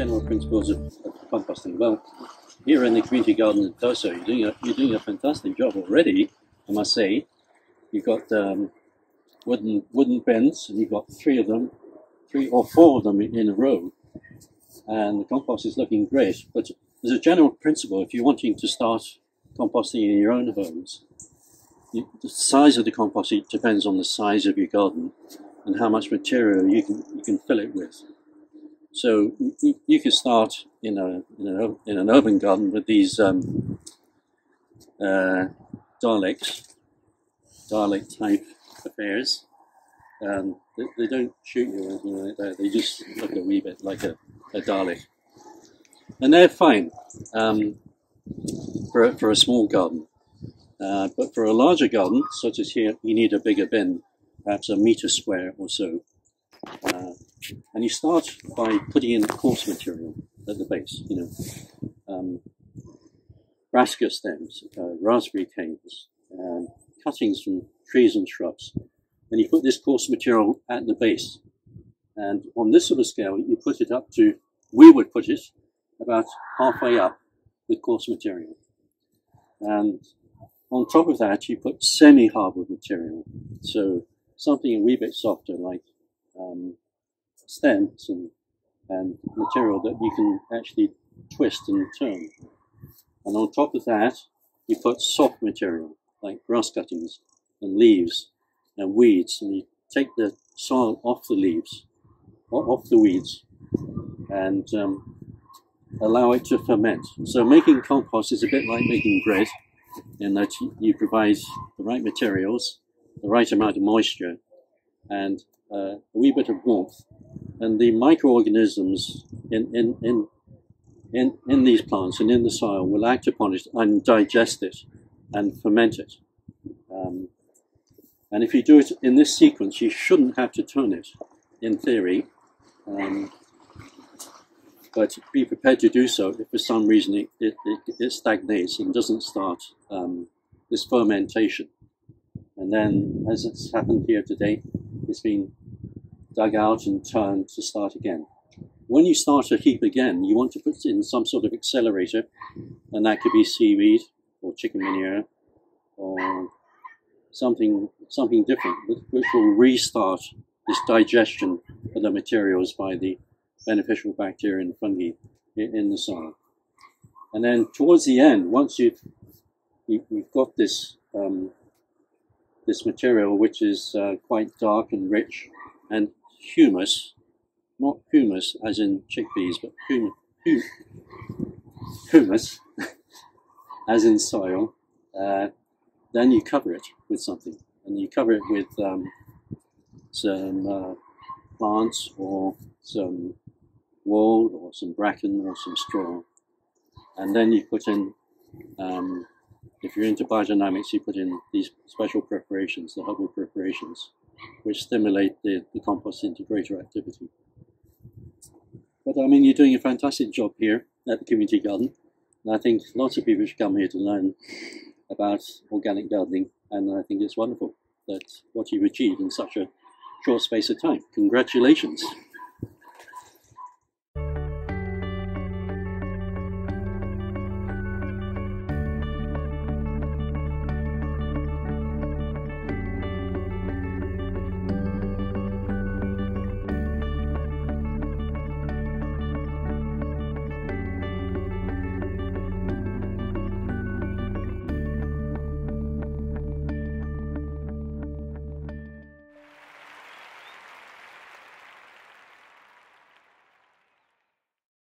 general principles of composting? Well, here in the community garden at Doso, you're doing a fantastic job already, I must say. You've got wooden bins, and you've got three or four of them in a row, and the compost is looking great. But as a general principle, if you're wanting to start composting in your own homes, the size of the compost heap depends on the size of your garden and how much material you can fill it with. So you could start in an urban garden with these Dalek type affairs. They don't shoot you or anything like that. They just look a wee bit like a Dalek, and they're fine for a small garden. But for a larger garden, such as here, you need a bigger bin, perhaps a metre square or so. And you start by putting in coarse material at the base, brassica stems, raspberry canes, cuttings from trees and shrubs. And you put this coarse material at the base. And on this sort of scale, you put it up to, we would put it about halfway up with coarse material. And on top of that, you put semi-hardwood material. So something a wee bit softer, like stems and material that you can actually twist and turn. And on top of that, you put soft material, like grass cuttings and leaves and weeds, and you take the soil off the leaves, off the weeds, and allow it to ferment. So making compost is a bit like making bread, in that you provide the right materials, the right amount of moisture, and a wee bit of warmth, and the microorganisms in these plants and in the soil will act upon it and digest it and ferment it. And if you do it in this sequence, you shouldn't have to turn it, in theory, but be prepared to do so if for some reason it stagnates and doesn't start this fermentation. And then, as it's happened here today, it's been dug out and turned to start again. When you start a heap again, you want to put in some sort of accelerator, and that could be seaweed or chicken manure or something different, which will restart this digestion of the materials by the beneficial bacteria and fungi in the soil. And then towards the end, once you've got this this material, which is quite dark and rich, and humus, not humus as in chickpeas, but humus as in soil, then you cover it with something, and you cover it with some plants or some wool or some bracken or some straw, and then you put in, if you're into biodynamics, you put in these special preparations, the herbal preparations, which stimulate the compost into greater activity. But I mean, you're doing a fantastic job here at the community garden, and I think lots of people should come here to learn about organic gardening, and I think it's wonderful that what you've achieved in such a short space of time. Congratulations.